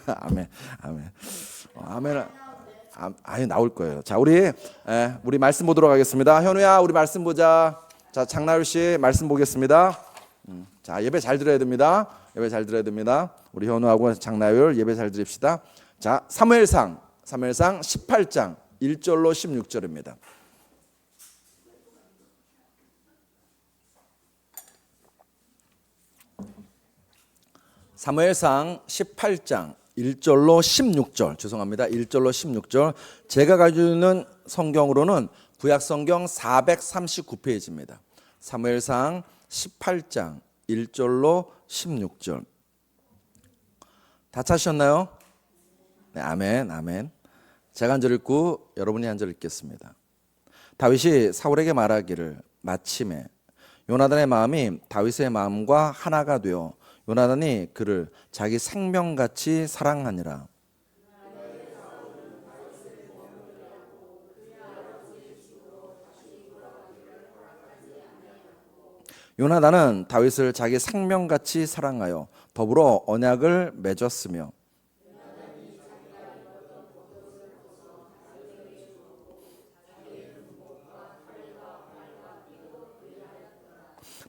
아멘, 아멘, 아멘. 아니 나올 거예요. 자, 우리 말씀 보도록 하겠습니다. 현우야, 우리 말씀 보자. 자, 장나율 씨 말씀 보겠습니다. 자, 예배 잘 들어야 됩니다. 예배 잘 들어야 됩니다. 우리 현우하고 장나율 예배 잘 드립시다. 자, 사무엘상 18장 1절로 16절입니다. 사무엘상 18장 1절로 16절, 죄송합니다. 1절로 16절. 제가 가지고 있는 성경으로는 구약 성경 439페이지입니다. 사무엘상 18장 1절로 16절. 다 찾으셨나요? 네, 아멘, 아멘. 제가 한 절 읽고 여러분이 한 절 읽겠습니다. 다윗이 사울에게 말하기를, 마침에 요나단의 마음이 다윗의 마음과 하나가 되어 요나단이 그를 자기 생명같이 사랑하니라. 요나단은 다윗을 자기 생명같이 사랑하여 더불어 언약을 맺었으며,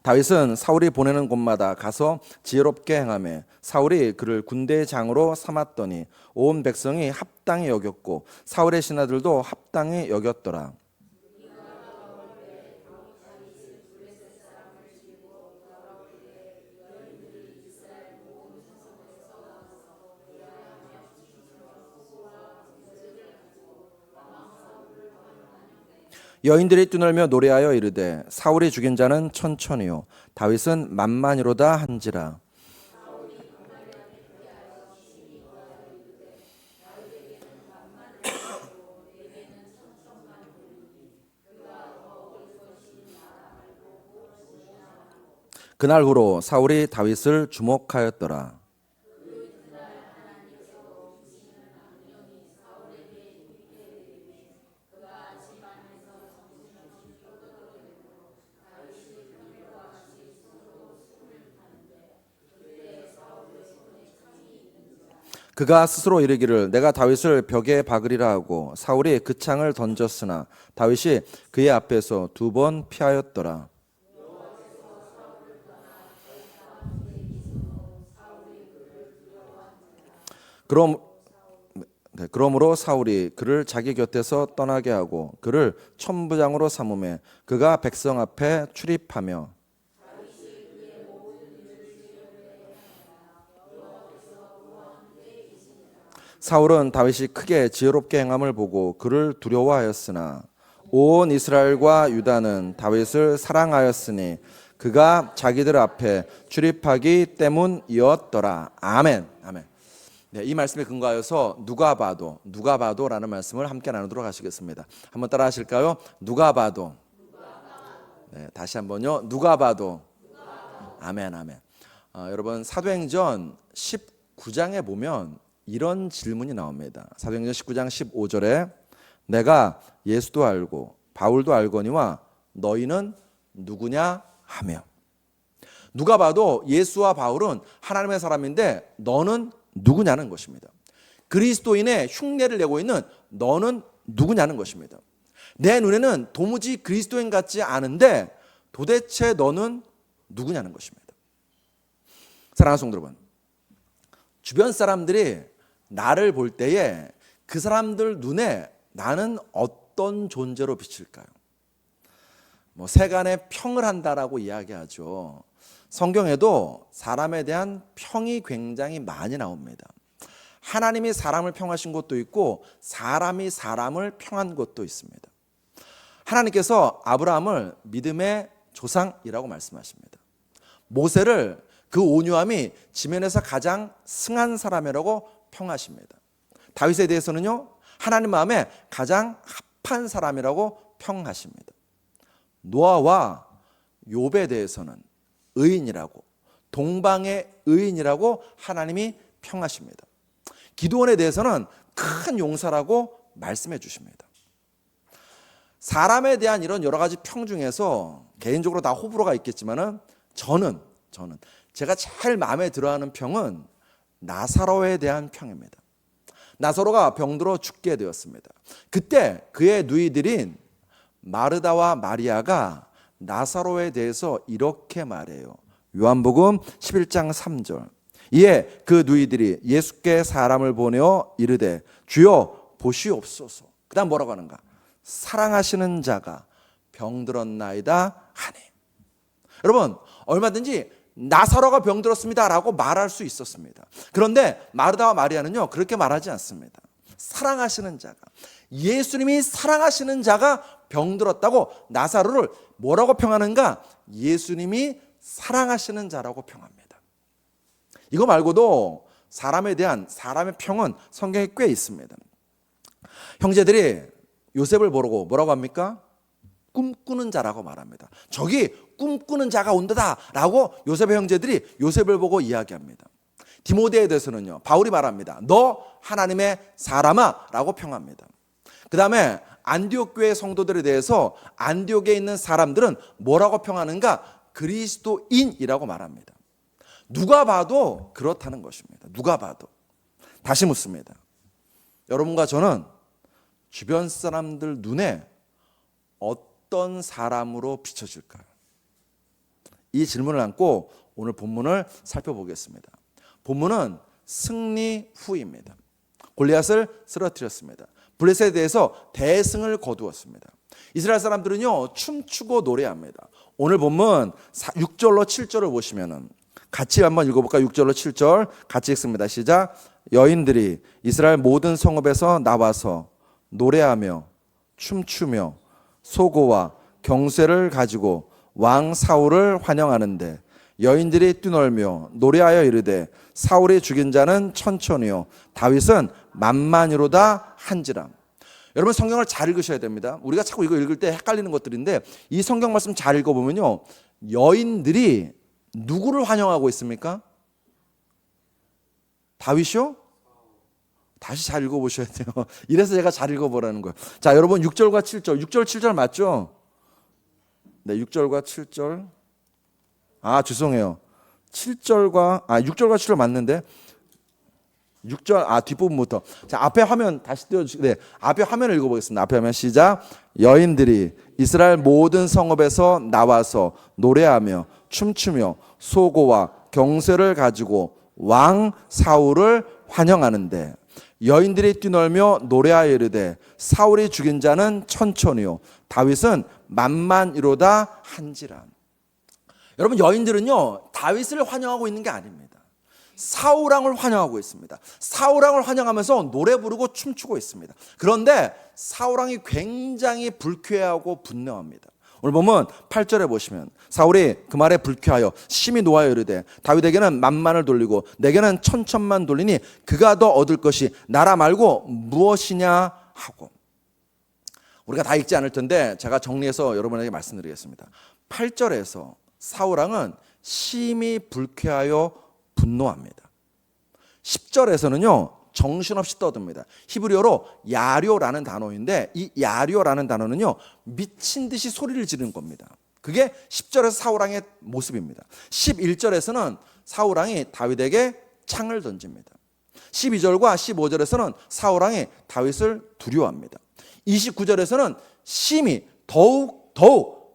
다윗은 사울이 보내는 곳마다 가서 지혜롭게 행하며 사울이 그를 군대의 장으로 삼았더니 온 백성이 합당히 여겼고 사울의 신하들도 합당히 여겼더라. 여인들이 뛰놀며 노래하여 이르되 사울이 죽인 자는 천천히요 다윗은 만만이로다 한지라. 그날 후로 사울이 다윗을 주목하였더라. 그가 스스로 이르기를 내가 다윗을 벽에 박으리라 하고 사울이 그 창을 던졌으나 다윗이 그의 앞에서 2번 피하였더라. 그러므로 사울이 그를 자기 곁에서 떠나게 하고 그를 천부장으로 삼음에 그가 백성 앞에 출입하며 사울은 다윗이 크게 지혜롭게 행함을 보고 그를 두려워하였으나 온 이스라엘과 유다는 다윗을 사랑하였으니 그가 자기들 앞에 출입하기 때문이었더라. 아멘. 아멘. 네, 이 말씀에 근거하여서 누가 봐도라는 말씀을 함께 나누도록 하시겠습니다. 한번 따라 하실까요? 누가 봐도. 네, 다시 한번요. 누가 봐도. 아멘, 아멘. 여러분 사도행전 19장에 보면 이런 질문이 나옵니다. 사도행전 19장 15절에 내가 예수도 알고 바울도 알거니와 너희는 누구냐 하며, 누가 봐도 예수와 바울은 하나님의 사람인데 너는 누구냐는 것입니다. 그리스도인의 흉내를 내고 있는 너는 누구냐는 것입니다. 내 눈에는 도무지 그리스도인 같지 않은데 도대체 너는 누구냐는 것입니다. 사랑하는 성도 여러분, 주변 사람들이 나를 볼 때에 그 사람들 눈에 나는 어떤 존재로 비칠까요? 세간에 평을 한다라고 이야기하죠. 성경에도 사람에 대한 평이 굉장히 많이 나옵니다. 하나님이 사람을 평하신 것도 있고 사람이 사람을 평한 것도 있습니다. 하나님께서 아브라함을 믿음의 조상이라고 말씀하십니다. 모세를 그 온유함이 지면에서 가장 승한 사람이라고 평하십니다. 다윗에 대해서는요, 하나님 마음에 가장 합한 사람이라고 평하십니다. 노아와 욥에 대해서는 의인이라고, 동방의 의인이라고 하나님이 평하십니다. 기드온에 대해서는 큰 용사라고 말씀해 주십니다. 사람에 대한 이런 여러 가지 평 중에서 개인적으로 다 호불호가 있겠지만은 저는 제가 제일 마음에 들어하는 평은 나사로에 대한 평입니다. 나사로가 병들어 죽게 되었습니다. 그때 그의 누이들인 마르다와 마리아가 나사로에 대해서 이렇게 말해요. 요한복음 11장 3절. 이에 그 누이들이 예수께 사람을 보내어 이르되 주여 보시옵소서. 그 다음 뭐라고 하는가? 사랑하시는 자가 병들었나이다 하니. 여러분, 얼마든지 나사로가 병들었습니다 라고 말할 수 있었습니다. 그런데 마르다와 마리아는요, 그렇게 말하지 않습니다. 사랑하시는 자가, 예수님이 사랑하시는 자가 병들었다고 나사로를 뭐라고 평하는가? 예수님이 사랑하시는 자라고 평합니다. 이거 말고도 사람에 대한 사람의 평은 성경에 꽤 있습니다. 형제들이 요셉을 보고 뭐라고 합니까? 꿈꾸는 자라고 말합니다. 저기 꿈꾸는 자가 온다다 라고 요셉의 형제들이 요셉을 보고 이야기합니다. 디모데에 대해서는요, 바울이 말합니다. 너 하나님의 사람아 라고 평합니다. 그 다음에 안디옥 교회 성도들에 대해서 안디옥에 있는 사람들은 뭐라고 평하는가? 그리스도인이라고 말합니다. 누가 봐도 그렇다는 것입니다. 누가 봐도. 다시 묻습니다. 여러분과 저는 주변 사람들 눈에 어떤 사람으로 비춰질까요? 이 질문을 안고 오늘 본문을 살펴보겠습니다. 본문은 승리 후입니다. 골리앗을 쓰러뜨렸습니다. 블레셋에 대해서 대승을 거두었습니다. 이스라엘 사람들은요, 춤추고 노래합니다. 오늘 본문 6절로 7절을 보시면은 같이 한번 읽어볼까요? 6절로 7절 같이 읽습니다. 시작. 여인들이 이스라엘 모든 성읍에서 나와서 노래하며 춤추며 소고와 경쇠를 가지고 왕 사울을 환영하는데 여인들이 뛰놀며 노래하여 이르되 사울이 죽인 자는 천천히요 다윗은 만만이로다 한지라. 여러분, 성경을 잘 읽으셔야 됩니다. 우리가 자꾸 이거 읽을 때 헷갈리는 것들인데 이 성경 말씀 잘 읽어보면요, 여인들이 누구를 환영하고 있습니까? 다윗이요? 다시 잘 읽어보셔야 돼요. 이래서 제가 잘 읽어보라는 거예요. 자, 여러분 6절과 7절, 6절 7절 맞죠? 네, 6절과 7절. 죄송해요. 6절과 7절 맞는데 6절 뒷부분부터. 자, 앞에 화면 다시 띄워주시고, 네, 앞에 화면을 읽어보겠습니다. 앞에 화면 시작. 여인들이 이스라엘 모든 성읍에서 나와서 노래하며 춤추며 소고와 경쇠를 가지고 왕 사울을 환영하는데 여인들이 뛰놀며 노래하여 이르되 사울이 죽인 자는 천천히요 다윗은 만만이로다 한지라. 여러분, 여인들은요, 다윗을 환영하고 있는 게 아닙니다. 사울왕을 환영하고 있습니다. 사울왕을 환영하면서 노래 부르고 춤추고 있습니다. 그런데 사울왕이 굉장히 불쾌하고 분노합니다. 오늘 보면 8절에 보시면 사울이 그 말에 불쾌하여 심히 노하여 이르되 다윗에게는 만만을 돌리고 내게는 천천만 돌리니 그가 더 얻을 것이 나라 말고 무엇이냐 하고. 우리가 다 읽지 않을 텐데 제가 정리해서 여러분에게 말씀드리겠습니다. 8절에서 사울왕은 심히 불쾌하여 분노합니다. 10절에서는요, 정신없이 떠듭니다. 히브리어로 야료라는 단어인데 이 야료라는 단어는요, 미친 듯이 소리를 지르는 겁니다. 그게 10절에서 사울왕의 모습입니다. 11절에서는 사울왕이 다윗에게 창을 던집니다. 12절과 15절에서는 사울왕이 다윗을 두려워합니다. 29절에서는 심히 더욱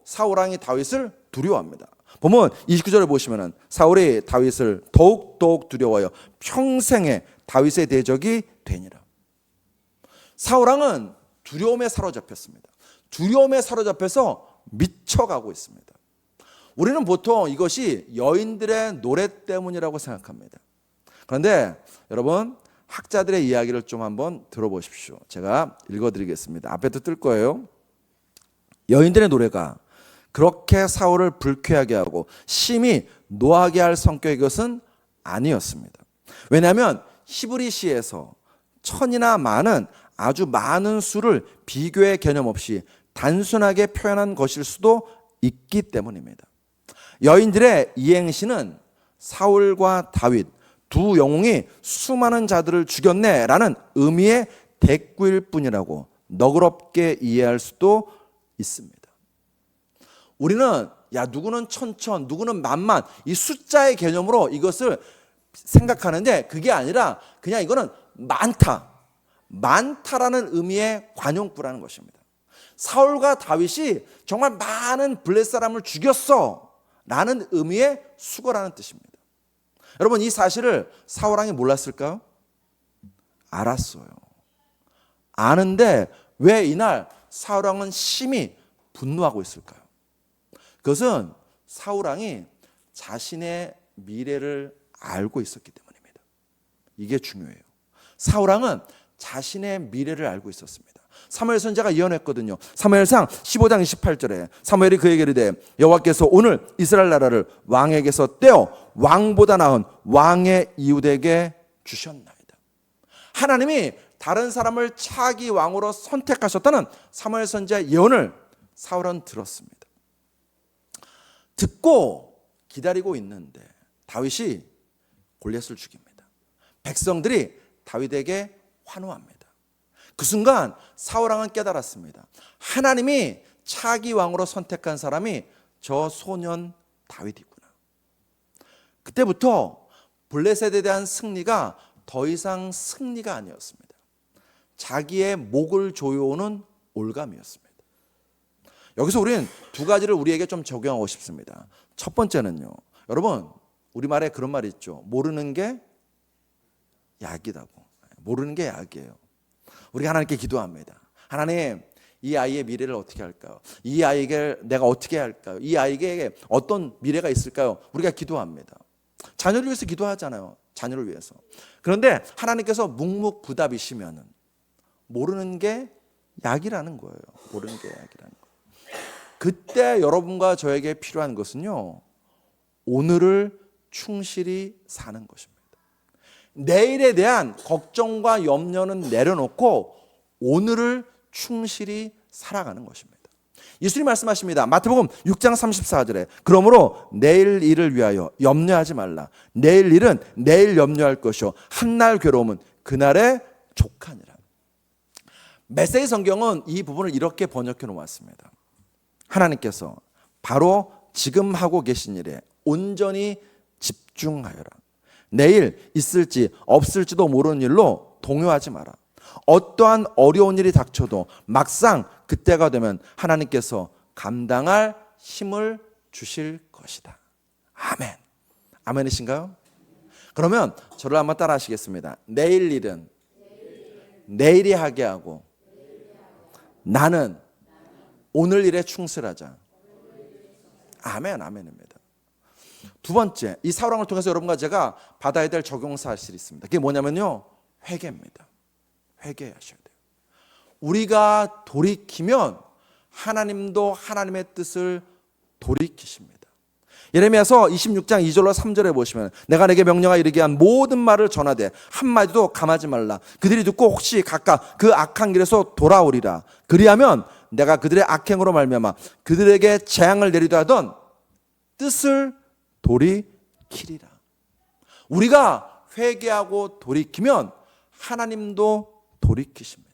사울왕이 다윗을 두려워합니다. 보면 29절을 보시면은 사울이 다윗을 더욱 두려워하여 평생에 다윗의 대적이 되니라. 사울왕은 두려움에 사로잡혔습니다. 두려움에 사로잡혀서 미쳐가고 있습니다. 우리는 보통 이것이 여인들의 노래 때문이라고 생각합니다. 그런데 여러분, 학자들의 이야기를 좀 한번 들어보십시오. 제가 읽어드리겠습니다. 앞에도 뜰 거예요. 여인들의 노래가 그렇게 사울을 불쾌하게 하고 심히 노하게 할 성격의 것은 아니었습니다. 왜냐하면 히브리 시에서 천이나 만은 아주 많은 수를 비교의 개념 없이 단순하게 표현한 것일 수도 있기 때문입니다. 여인들의 이행시는 사울과 다윗 두 영웅이 수많은 자들을 죽였네라는 의미의 대꾸일 뿐이라고 너그럽게 이해할 수도 있습니다. 우리는 누구는 천천, 누구는 만만 이 숫자의 개념으로 이것을 생각하는데 그게 아니라 그냥 이거는 많다라는 의미의 관용구라는 것입니다. 사울과 다윗이 정말 많은 블레 사람을 죽였어 라는 의미의 수거라는 뜻입니다. 여러분, 이 사실을 사울 왕이 몰랐을까요? 알았어요. 아는데 왜 이날 사울 왕은 심히 분노하고 있을까요? 그것은 사울 왕이 자신의 미래를 알고 있었기 때문입니다. 이게 중요해요. 사울 왕은 자신의 미래를 알고 있었습니다. 사무엘 선지자가 예언했거든요. 사무엘상 15장 28절에 사무엘이 그에게 이르되 여호와께서 오늘 이스라엘 나라를 왕에게서 떼어 왕보다 나은 왕의 이웃에게 주셨나이다. 하나님이 다른 사람을 차기 왕으로 선택하셨다는 사무엘 선지자의 예언을 사울은 들었습니다. 듣고 기다리고 있는데 다윗이 골리앗을 죽입니다. 백성들이 다윗에게 환호합니다. 그 순간 사울 왕은 깨달았습니다. 하나님이 차기 왕으로 선택한 사람이 저 소년 다윗이구나. 그때부터 블레셋에 대한 승리가 더 이상 승리가 아니었습니다. 자기의 목을 조여오는 올감이었습니다. 여기서 우리는 두 가지를 우리에게 좀 적용하고 싶습니다. 첫 번째는요, 여러분, 우리말에 그런 말이 있죠. 모르는 게 약이다고. 모르는 게 약이에요. 우리가 하나님께 기도합니다. 하나님, 이 아이의 미래를 어떻게 할까요? 이 아이에게 내가 어떻게 할까요? 이 아이에게 어떤 미래가 있을까요? 우리가 기도합니다. 자녀를 위해서 기도하잖아요. 자녀를 위해서. 그런데 하나님께서 묵묵부답이시면은 모르는 게 약이라는 거예요. 모르는 게 약이라는 거예요. 그때 여러분과 저에게 필요한 것은요, 오늘을 충실히 사는 것입니다. 내일에 대한 걱정과 염려는 내려놓고 오늘을 충실히 살아가는 것입니다. 예수님 말씀하십니다. 마태복음 6장 34절에 그러므로 내일 일을 위하여 염려하지 말라. 내일 일은 내일 염려할 것이요 한날 괴로움은 그날에 족하니라. 메시지 성경은 이 부분을 이렇게 번역해 놓았습니다. 하나님께서 바로 지금 하고 계신 일에 온전히 집중하여라. 내일 있을지 없을지도 모르는 일로 동요하지 마라. 어떠한 어려운 일이 닥쳐도 막상 그때가 되면 하나님께서 감당할 힘을 주실 것이다. 아멘. 아멘이신가요? 그러면 저를 한번 따라 하시겠습니다. 내일 일은 내일이 하게 하고 나는 오늘 일에 충실하자. 아멘, 아멘입니다. 두 번째, 이 사울 왕을 통해서 여러분과 제가 받아야 될 적용 사실이 있습니다. 그게 뭐냐면요, 회개입니다. 회개하셔야 돼요. 우리가 돌이키면 하나님도 하나님의 뜻을 돌이키십니다. 예레미야서 26장 2절로 3절에 보시면 내가 내게 명령하여 이르게 한 모든 말을 전하되 한마디도 감하지 말라. 그들이 듣고 혹시 각각 그 악한 길에서 돌아오리라. 그리하면 내가 그들의 악행으로 말미암아 그들에게 재앙을 내리려 하던 뜻을 돌이키리라. 우리가 회개하고 돌이키면 하나님도 돌이키십니다.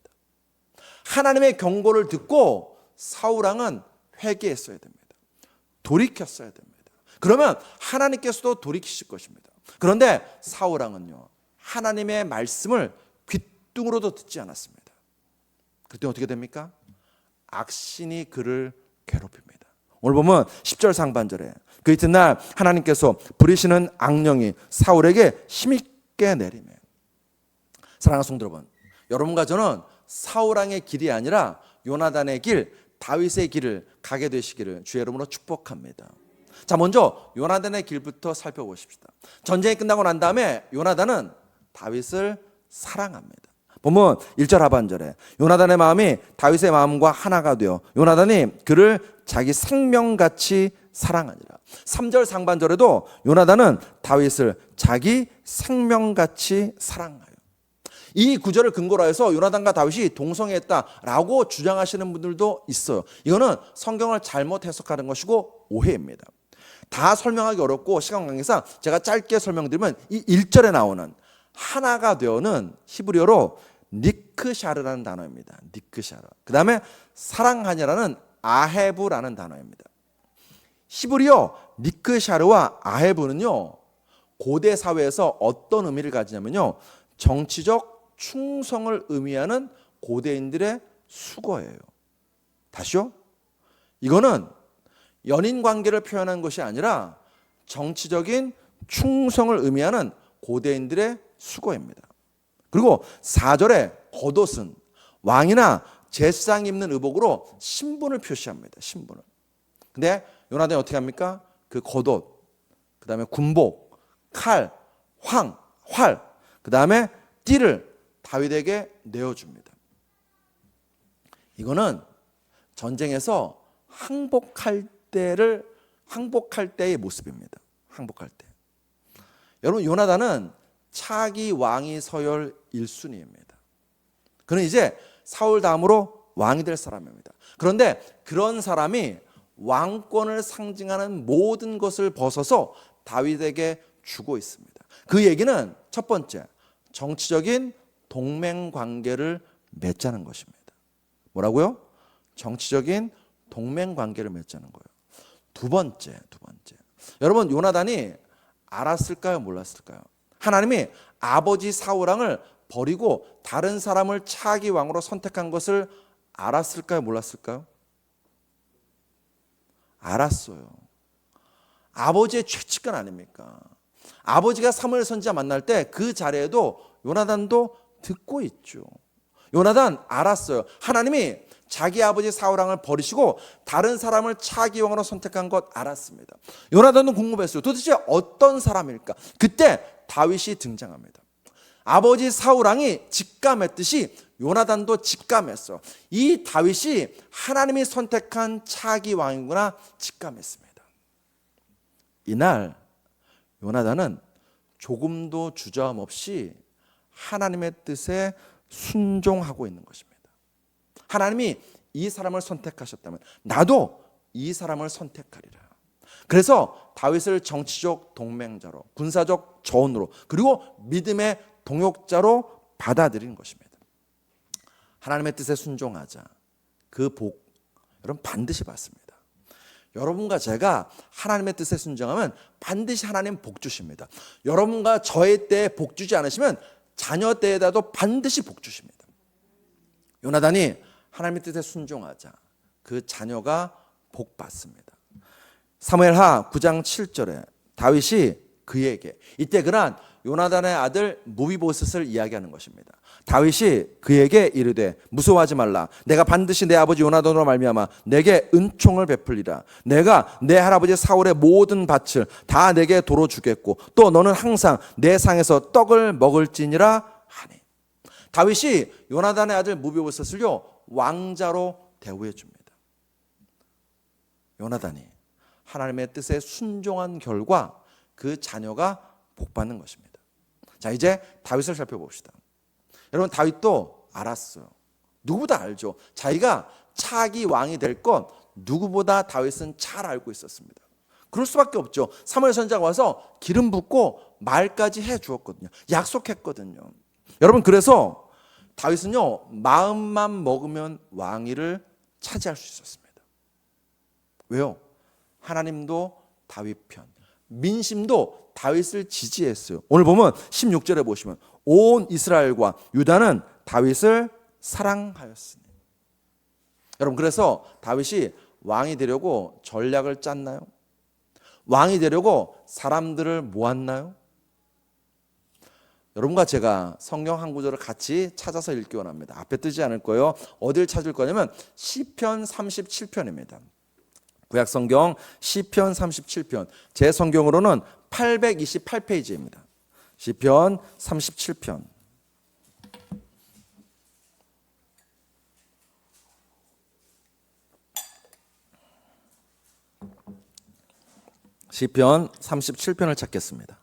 하나님의 경고를 듣고 사울 왕은 회개했어야 됩니다. 돌이켰어야 됩니다. 그러면 하나님께서도 돌이키실 것입니다. 그런데 사울 왕은요, 하나님의 말씀을 귓등으로도 듣지 않았습니다. 그때 어떻게 됩니까? 악신이 그를 괴롭힙니다. 오늘 보면 10절 상반절에 그 이튿날 하나님께서 부리시는 악령이 사울에게 힘있게 내리며. 사랑하는 성도 여러분, 여러분과 저는 사울 왕의 길이 아니라 요나단의 길, 다윗의 길을 가게 되시기를 주의 이름으로 축복합니다. 자, 먼저 요나단의 길부터 살펴보십시다. 전쟁이 끝나고 난 다음에 요나단은 다윗을 사랑합니다. 보면 1절 하반절에 요나단의 마음이 다윗의 마음과 하나가 되어 요나단이 그를 자기 생명같이 사랑하니라. 3절 상반절에도 요나단은 다윗을 자기 생명같이 사랑하여. 이 구절을 근거로 해서 요나단과 다윗이 동성애했다라고 주장하시는 분들도 있어요. 이거는 성경을 잘못 해석하는 것이고 오해입니다. 다 설명하기 어렵고 시간 관계상 제가 짧게 설명드리면 이 1절에 나오는 하나가 되어는 히브리어로 니크샤르라는 단어입니다. 니크샤르. 그 다음에 사랑하냐라는 아헤브라는 단어입니다. 히브리어 니크샤르와 아헤브는요, 고대 사회에서 어떤 의미를 가지냐면요, 정치적 충성을 의미하는 고대인들의 수거예요. 다시요? 이거는 연인 관계를 표현한 것이 아니라 정치적인 충성을 의미하는 고대인들의 수거입니다. 그리고 4절에 겉옷은 왕이나 제사장 입는 의복으로 신분을 표시합니다. 신분을. 근데 요나단이 어떻게 합니까? 그 겉옷, 그 다음에 군복, 칼, 활, 그 다음에 띠를 다윗에게 내어줍니다. 이거는 전쟁에서 항복할 때의 모습입니다. 항복할 때. 여러분, 요나단은 차기 왕위 서열 1순위입니다. 그는 이제 사울 다음으로 왕이 될 사람입니다. 그런데 그런 사람이 왕권을 상징하는 모든 것을 벗어서 다윗에게 주고 있습니다. 그 얘기는 첫 번째, 정치적인 동맹 관계를 맺자는 것입니다. 뭐라고요? 정치적인 동맹 관계를 맺자는 거예요. 두 번째. 여러분, 요나단이 알았을까요? 몰랐을까요? 하나님이 아버지 사울왕을 버리고 다른 사람을 차기 왕으로 선택한 것을 알았을까요? 몰랐을까요? 알았어요. 아버지의 최측근 아닙니까? 아버지가 사무엘 선지자 만날 때 그 자리에도 요나단도 듣고 있죠. 요나단 알았어요. 하나님이 자기 아버지 사울왕을 버리시고 다른 사람을 차기 왕으로 선택한 것 알았습니다. 요나단은 궁금했어요. 도대체 어떤 사람일까? 그때 다윗이 등장합니다. 아버지 사울왕이 직감했듯이 요나단도 직감했어요. 이 다윗이 하나님이 선택한 차기 왕이구나 직감했습니다. 이날 요나단은 조금도 주저함 없이 하나님의 뜻에 순종하고 있는 것입니다. 하나님이 이 사람을 선택하셨다면 나도 이 사람을 선택하리라. 그래서 다윗을 정치적 동맹자로, 군사적 조언으로, 그리고 믿음의 동역자로 받아들인 것입니다. 하나님의 뜻에 순종하자. 그 복, 여러분 반드시 받습니다. 여러분과 제가 하나님의 뜻에 순종하면 반드시 하나님 복 주십니다. 여러분과 저의 때에 복 주지 않으시면 자녀 때에다도 반드시 복 주십니다. 요나단이 하나님의 뜻에 순종하자. 그 자녀가 복 받습니다. 사무엘하 9장 7절에 다윗이 그에게, 이때 그는 요나단의 아들 무비보셋을 이야기하는 것입니다. 다윗이 그에게 이르되 무서워하지 말라. 내가 반드시 내 아버지 요나단으로 말미암아 내게 은총을 베풀리라. 내가 내 할아버지 사울의 모든 밭을 다 내게 도로 주겠고 또 너는 항상 내 상에서 떡을 먹을지니라 하니. 다윗이 요나단의 아들 무비보셋을요 왕자로 대우해 줍니다. 요나단이 하나님의 뜻에 순종한 결과 그 자녀가 복받는 것입니다. 자, 이제 다윗을 살펴봅시다. 여러분, 다윗도 알았어요. 누구보다 알죠. 자기가 차기 왕이 될 건 누구보다 다윗은 잘 알고 있었습니다. 그럴 수밖에 없죠. 사무엘 선지자가 와서 기름 붓고 말까지 해 주었거든요. 약속했거든요. 여러분, 그래서 다윗은요 마음만 먹으면 왕위를 차지할 수 있었습니다. 왜요? 하나님도 다윗 편, 민심도 다윗을 지지했어요. 오늘 보면 16절에 보시면 온 이스라엘과 유다는 다윗을 사랑하였으니. 여러분, 그래서 다윗이 왕이 되려고 전략을 짰나요? 왕이 되려고 사람들을 모았나요? 여러분과 제가 성경 한 구절을 같이 찾아서 읽기 원합니다. 앞에 뜨지 않을 거예요. 어딜 찾을 거냐면 시편 37편입니다. 구약 성경 시편 37편, 제 성경으로는 828페이지입니다. 시편 37편. 시편 37편을 찾겠습니다.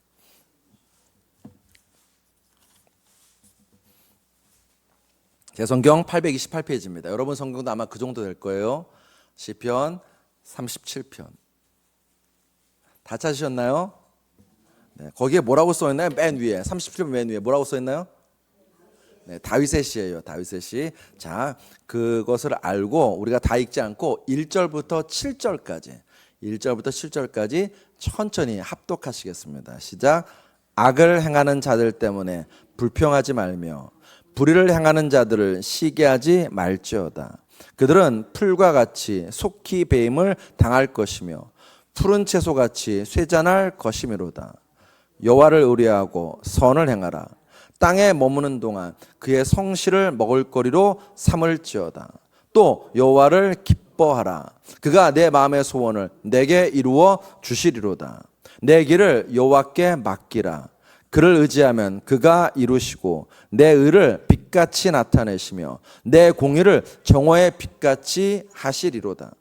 제 성경 828페이지입니다. 여러분 성경도 아마 그 정도 될 거예요. 시편 37편. 다 찾으셨나요? 네, 거기에 뭐라고 써있나요? 맨 위에, 37편 맨 위에 뭐라고 써있나요? 네, 다윗의 시예요. 다윗의 시. 자, 그것을 알고 우리가 다 읽지 않고 1절부터 7절까지 천천히 합독하시겠습니다. 시작. 악을 행하는 자들 때문에 불평하지 말며 불의를 행하는 자들을 시기하지 말지어다. 그들은 풀과 같이 속히 배임을 당할 것이며 푸른 채소같이 쇠잔할 것이미로다. 여호와를 의뢰하고 선을 행하라. 땅에 머무는 동안 그의 성실을 먹을거리로 삼을지어다. 또 여호와를 기뻐하라. 그가 내 마음의 소원을 내게 이루어 주시리로다. 내 길을 여호와께 맡기라. 그를 의지하면 그가 이루시고 내 의를 빛같이 나타내시며 내 공의를 정오의 빛같이 하시리로다.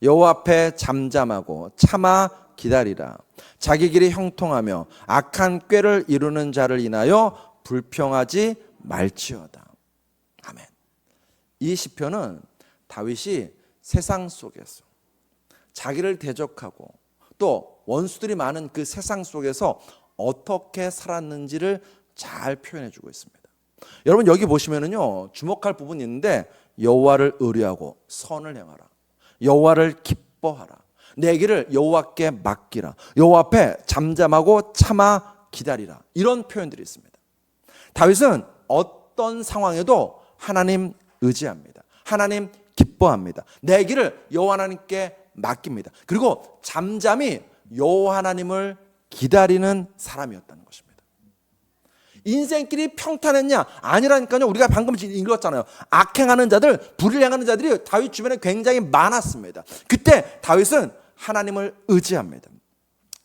여호와 앞에 잠잠하고 참아 기다리라. 자기 길이 형통하며 악한 꾀를 이루는 자를 인하여 불평하지 말지어다. 아멘. 이 시편은 다윗이 세상 속에서 자기를 대적하고 또 원수들이 많은 그 세상 속에서 어떻게 살았는지를 잘 표현해 주고 있습니다. 여러분 여기 보시면은요, 주목할 부분이 있는데 여호와를 의뢰하고 선을 행하라. 여호와를 기뻐하라. 내 길을 여호와께 맡기라. 여호와 앞에 잠잠하고 참아 기다리라. 이런 표현들이 있습니다. 다윗은 어떤 상황에도 하나님 의지합니다. 하나님 기뻐합니다. 내 길을 여호와 하나님께 맡깁니다. 그리고 잠잠히 여호와 하나님을 기다리는 사람이었다는 것입니다. 인생길이 평탄했냐? 아니라니까요. 우리가 방금 읽었잖아요. 악행하는 자들, 불의를 행하는 자들이 다윗 주변에 굉장히 많았습니다. 그때 다윗은 하나님을 의지합니다.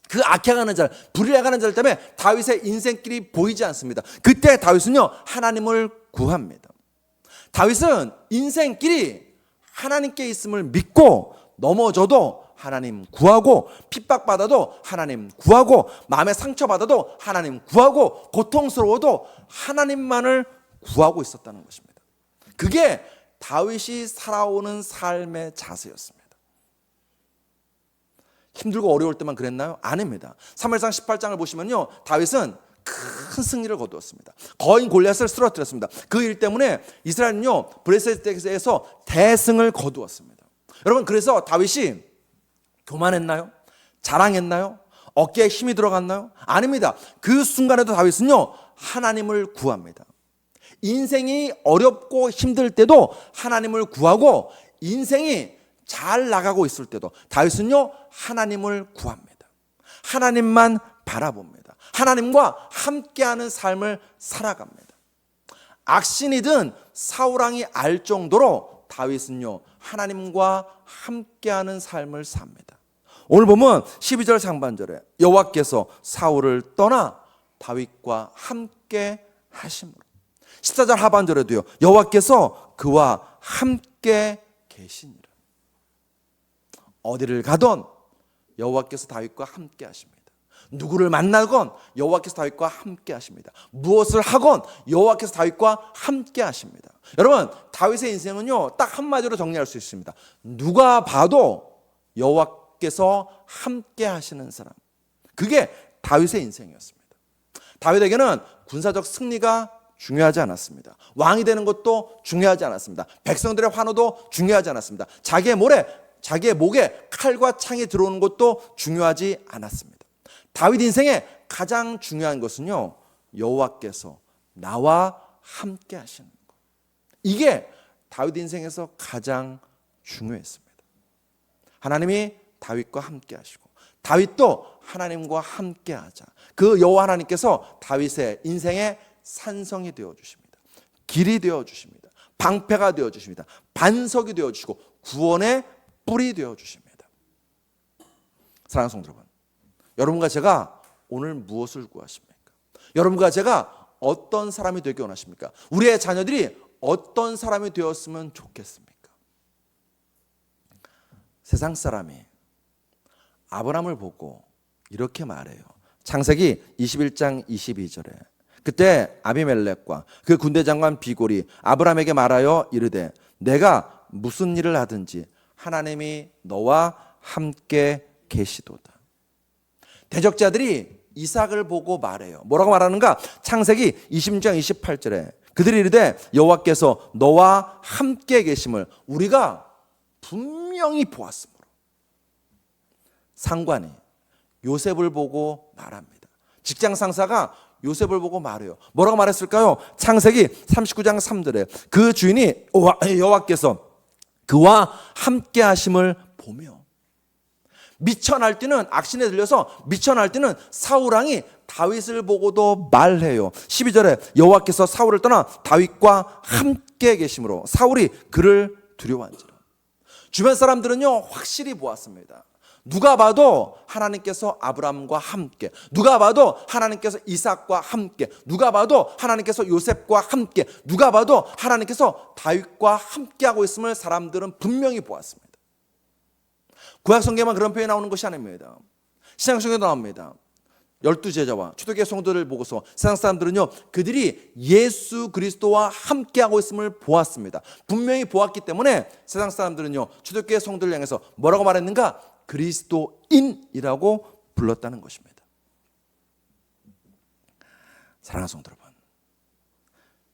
그 악행하는 자, 불의를 행하는 자들 때문에 다윗의 인생길이 보이지 않습니다. 그때 다윗은요, 하나님을 구합니다. 다윗은 인생길이 하나님께 있음을 믿고 넘어져도 하나님 구하고, 핍박받아도 하나님 구하고, 마음에 상처받아도 하나님 구하고, 고통스러워도 하나님만을 구하고 있었다는 것입니다. 그게 다윗이 살아오는 삶의 자세였습니다. 힘들고 어려울 때만 그랬나요? 아닙니다. 사무엘상 18장을 보시면요, 다윗은 큰 승리를 거두었습니다. 거인 골리앗을 쓰러뜨렸습니다. 그 일 때문에 이스라엘은요, 브레셋에서 대승을 거두었습니다. 여러분, 그래서 다윗이 교만했나요? 자랑했나요? 어깨에 힘이 들어갔나요? 아닙니다. 그 순간에도 다윗은요, 하나님을 구합니다. 인생이 어렵고 힘들 때도 하나님을 구하고, 인생이 잘 나가고 있을 때도 다윗은요, 하나님을 구합니다. 하나님만 바라봅니다. 하나님과 함께하는 삶을 살아갑니다. 악신이든 사울왕이 알 정도로 다윗은요, 하나님과 함께하는 삶을 삽니다. 오늘 보면 12절 상반절에 여호와께서 사울을 떠나 다윗과 함께 하심으로, 14절 하반절에도요, 여호와께서 그와 함께 계시니라. 어디를 가던 여호와께서 다윗과 함께 하십니다. 누구를 만나건 여호와께서 다윗과 함께 하십니다. 무엇을 하건 여호와께서 다윗과 함께 하십니다. 여러분, 다윗의 인생은요, 딱 한마디로 정리할 수 있습니다. 누가 봐도 여호와께서 함께 하시는 사람. 그게 다윗의 인생이었습니다. 다윗에게는 군사적 승리가 중요하지 않았습니다. 왕이 되는 것도 중요하지 않았습니다. 백성들의 환호도 중요하지 않았습니다. 자기의 목에 칼과 창이 들어오는 것도 중요하지 않았습니다. 다윗 인생의 가장 중요한 것은요, 여호와께서 나와 함께 하시는 것. 이게 다윗 인생에서 가장 중요했습니다. 하나님이 다윗과 함께 하시고, 다윗도 하나님과 함께 하자. 그 여호와 하나님께서 다윗의 인생의 산성이 되어 주십니다. 길이 되어 주십니다. 방패가 되어 주십니다. 반석이 되어 주시고 구원의 뿔이 되어 주십니다. 사랑하는 성도 여러분, 여러분과 제가 오늘 무엇을 구하십니까? 여러분과 제가 어떤 사람이 되기 원하십니까? 우리의 자녀들이 어떤 사람이 되었으면 좋겠습니까? 세상 사람이 아브라함을 보고 이렇게 말해요. 창세기 21장 22절에 그때 아비멜렉과 그 군대 장관 비골이 아브라함에게 말하여 이르되 내가 무슨 일을 하든지 하나님이 너와 함께 계시도다. 대적자들이 이삭을 보고 말해요. 뭐라고 말하는가? 창세기 20장 28절에 그들이 이르되 여호와께서 너와 함께 계심을 우리가 분명히 보았으므로. 상관이 요셉을 보고 말합니다. 직장 상사가 요셉을 보고 말해요. 뭐라고 말했을까요? 창세기 39장 3절에 그 주인이 여호와께서 그와 함께 하심을 보며, 미쳐 날뛰는 악신에 들려서 미쳐 날뛰는 사울왕이 다윗을 보고도 말해요. 12절에 여호와께서 사울을 떠나 다윗과 함께 계심으로 사울이 그를 두려워한지라. 주변 사람들은요 확실히 보았습니다. 누가 봐도 하나님께서 아브라함과 함께, 누가 봐도 하나님께서 이삭과 함께, 누가 봐도 하나님께서 요셉과 함께, 누가 봐도 하나님께서 다윗과 함께하고 있음을 사람들은 분명히 보았습니다. 구약성경에만 그런 표현이 나오는 것이 아닙니다. 신약성경에도 나옵니다. 12제자와 초대교회 성도들을 보고서 세상 사람들은요 그들이 예수 그리스도와 함께하고 있음을 보았습니다. 분명히 보았기 때문에 세상 사람들은요 초대교회 성도를 향해서 뭐라고 말했는가? 그리스도인이라고 불렀다는 것입니다. 사랑하는 성도 여러분,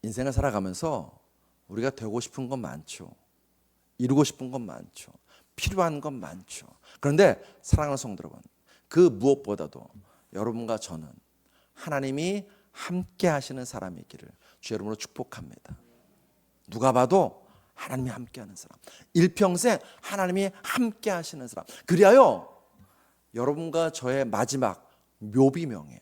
인생을 살아가면서 우리가 되고 싶은 건 많죠. 이루고 싶은 건 많죠. 필요한 건 많죠. 그런데 사랑하는 성도 여러분, 그 무엇보다도 여러분과 저는 하나님이 함께 하시는 사람이기를 주 여러분으로 축복합니다. 누가 봐도 하나님이 함께하는 사람, 일평생 하나님이 함께하시는 사람, 그리하여 여러분과 저의 마지막 묘비명에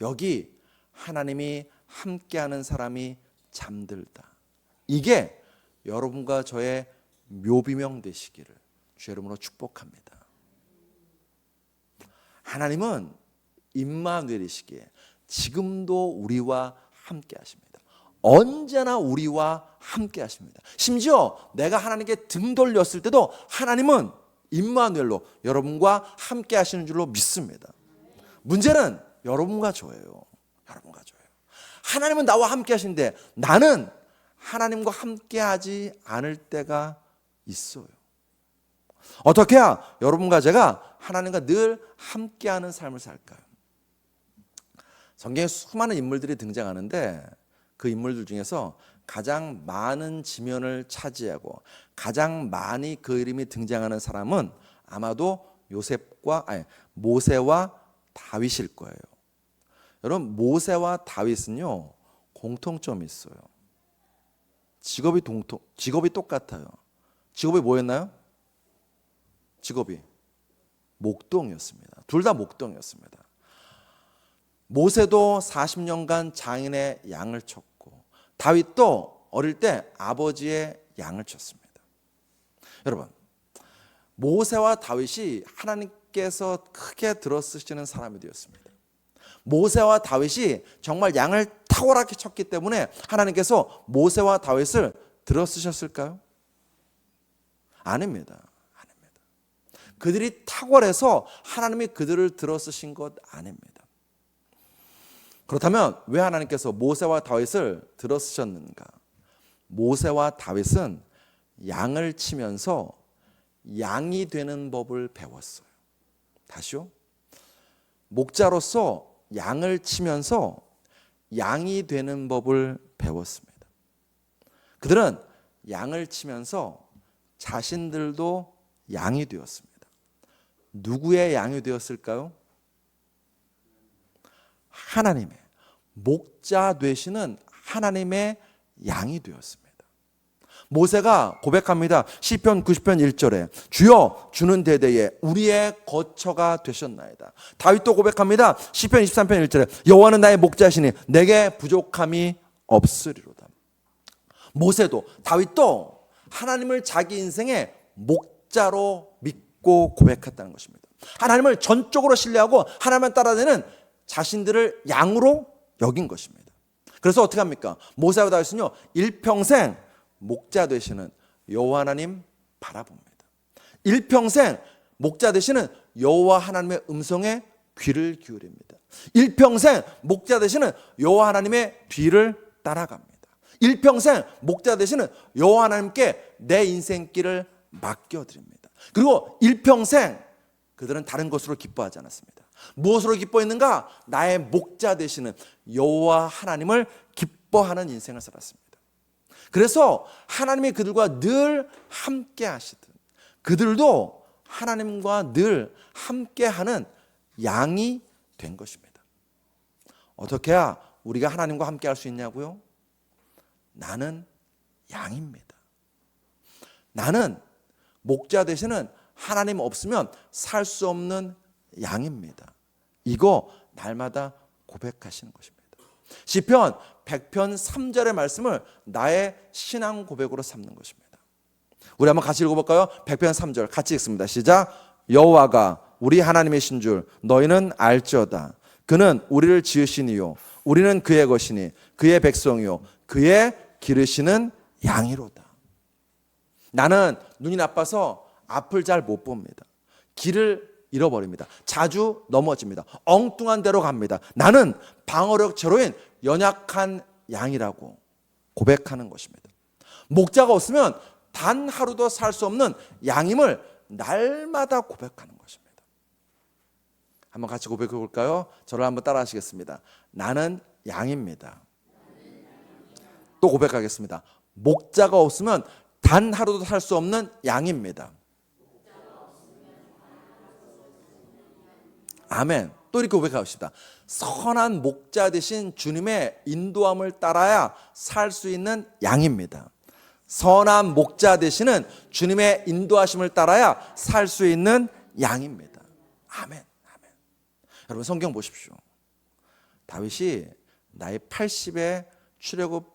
여기 하나님이 함께하는 사람이 잠들다, 이게 여러분과 저의 묘비명 되시기를 주 여러분으로 축복합니다. 하나님은 임마누엘이시기에 지금도 우리와 함께 하십니다. 언제나 우리와 함께 하십니다. 심지어 내가 하나님께 등 돌렸을 때도 하나님은 임마누엘로 여러분과 함께 하시는 줄로 믿습니다. 문제는 여러분과 저예요. 여러분과 저예요. 하나님은 나와 함께 하시는데 나는 하나님과 함께 하지 않을 때가 있어요. 어떻게 해야 여러분과 제가 하나님과 늘 함께하는 삶을 살까요? 성경에 수많은 인물들이 등장하는데 그 인물들 중에서 가장 많은 지면을 차지하고 가장 많이 그 이름이 등장하는 사람은 아마도 모세와 다윗일 거예요. 여러분, 모세와 다윗은요 공통점이 있어요. 직업이 똑같아요. 직업이 뭐였나요? 직업이 목동이었습니다. 둘 다 목동이었습니다. 모세도 40년간 장인의 양을 쳤고 다윗도 어릴 때 아버지의 양을 쳤습니다. 여러분, 모세와 다윗이 하나님께서 크게 들어쓰시는 사람이 되었습니다. 모세와 다윗이 정말 양을 탁월하게 쳤기 때문에 하나님께서 모세와 다윗을 들어쓰셨을까요? 아닙니다. 그들이 탁월해서 하나님이 그들을 들어쓰신 것 아닙니다. 그렇다면 왜 하나님께서 모세와 다윗을 들어쓰셨는가? 모세와 다윗은 양을 치면서 양이 되는 법을 배웠어요. 다시요. 목자로서 양을 치면서 양이 되는 법을 배웠습니다. 그들은 양을 치면서 자신들도 양이 되었습니다. 누구의 양이 되었을까요? 하나님의, 목자 되시는 하나님의 양이 되었습니다. 모세가 고백합니다. 시편 90편 1절에 주여 주는 대대에 우리의 거처가 되셨나이다. 다윗도 고백합니다. 시편 23편 1절에 여호와는 나의 목자시니 내게 부족함이 없으리로다. 모세도 다윗도 하나님을 자기 인생의 목자로 믿고 고백했다는 것입니다. 하나님을 전적으로 신뢰하고 하나님을 따라내는 자신들을 양으로 여긴 것입니다. 그래서 어떻게 합니까? 모세와 다윗은요 일평생 목자 되시는 여호와 하나님 바라봅니다. 일평생 목자 되시는 여호와 하나님의 음성에 귀를 기울입니다. 일평생 목자 되시는 여호와 하나님의 뒤를 따라갑니다. 일평생 목자 되시는 여호와 하나님께 내 인생길을 맡겨드립니다. 그리고 일평생 그들은 다른 것으로 기뻐하지 않았습니다. 무엇으로 기뻐했는가? 나의 목자 되시는 여호와 하나님을 기뻐하는 인생을 살았습니다. 그래서 하나님이 그들과 늘 함께 하시듯 그들도 하나님과 늘 함께하는 양이 된 것입니다. 어떻게 해야 우리가 하나님과 함께 할 수 있냐고요? 나는 양입니다. 나는 목자 되시는 하나님 없으면 살 수 없는 양입니다. 이거 날마다 고백하시는 것입니다. 시편 100편 3절의 말씀을 나의 신앙 고백으로 삼는 것입니다. 우리 한번 같이 읽어볼까요? 100편 3절 같이 읽습니다. 시작. 여호와가 우리 하나님이신 줄 너희는 알지어다. 그는 우리를 지으시니요 우리는 그의 것이니 그의 백성이요 그의 기르시는 양이로다. 나는 눈이 나빠서 앞을 잘 못 봅니다. 길을 잃어버립니다. 자주 넘어집니다. 엉뚱한 데로 갑니다. 나는 방어력 제로인 연약한 양이라고 고백하는 것입니다. 목자가 없으면 단 하루도 살 수 없는 양임을 날마다 고백하는 것입니다. 한번 같이 고백해 볼까요? 저를 한번 따라 하시겠습니다. 나는 양입니다. 또 고백하겠습니다. 목자가 없으면 단 하루도 살 수 없는 양입니다. 아멘. 또 이렇게 고백합시다. 선한 목자 되신 주님의 인도함을 따라야 살 수 있는 양입니다. 선한 목자 되시는 주님의 인도하심을 따라야 살 수 있는 양입니다. 아멘. 아멘. 여러분 성경 보십시오. 다윗이 나이 80에 출애굽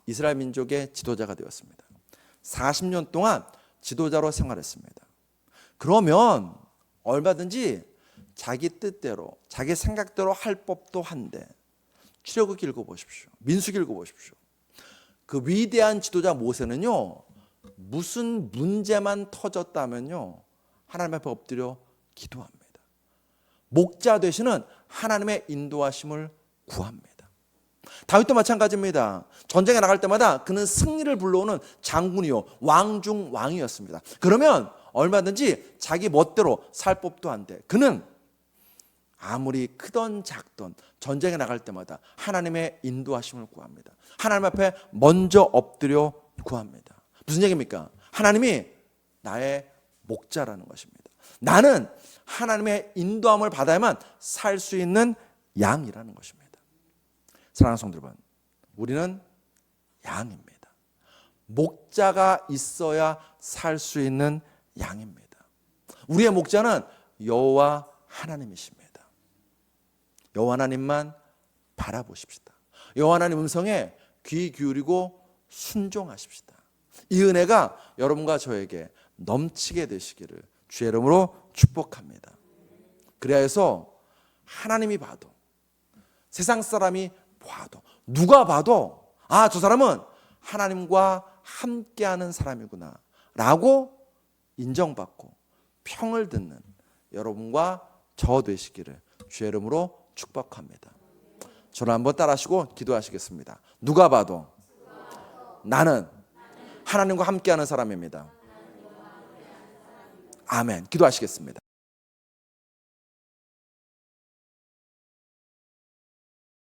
이스라엘 민족의 지도자가 되었습니다. 40년 동안 지도자로 생활했습니다. 그러면 얼마든지 자기 뜻대로 자기 생각대로 할 법도 한데 출애굽 읽어보십시오. 민수기 읽어보십시오. 그 위대한 지도자 모세는요 무슨 문제만 터졌다면요 하나님 앞에 엎드려 기도합니다. 목자 되시는 하나님의 인도하심을 구합니다. 다윗도 마찬가지입니다. 전쟁에 나갈 때마다 그는 승리를 불러오는 장군이요 왕 중 왕이었습니다. 그러면 얼마든지 자기 멋대로 살 법도 한데 그는 아무리 크던 작던 전쟁에 나갈 때마다 하나님의 인도하심을 구합니다. 하나님 앞에 먼저 엎드려 구합니다. 무슨 얘기입니까? 하나님이 나의 목자라는 것입니다. 나는 하나님의 인도함을 받아야만 살 수 있는 양이라는 것입니다. 사랑하는 성도 여러분, 우리는 양입니다. 목자가 있어야 살 수 있는 양입니다. 우리의 목자는 여호와 하나님이십니다. 여호와 하나님만 바라보십시다. 여호와 하나님 음성에 귀 기울이고 순종하십시다. 이 은혜가 여러분과 저에게 넘치게 되시기를 주의 이름으로 축복합니다. 그래야 해서 하나님이 봐도 세상 사람이 봐도 누가 봐도 아, 저 사람은 하나님과 함께하는 사람이구나 라고 인정받고 평을 듣는 여러분과 저 되시기를 주의 이름으로 축복합니다. 저를 한번 따라하시고 기도하시겠습니다. 누가 봐도 나는 하나님과 함께하는 사람입니다. 아멘. 기도하시겠습니다.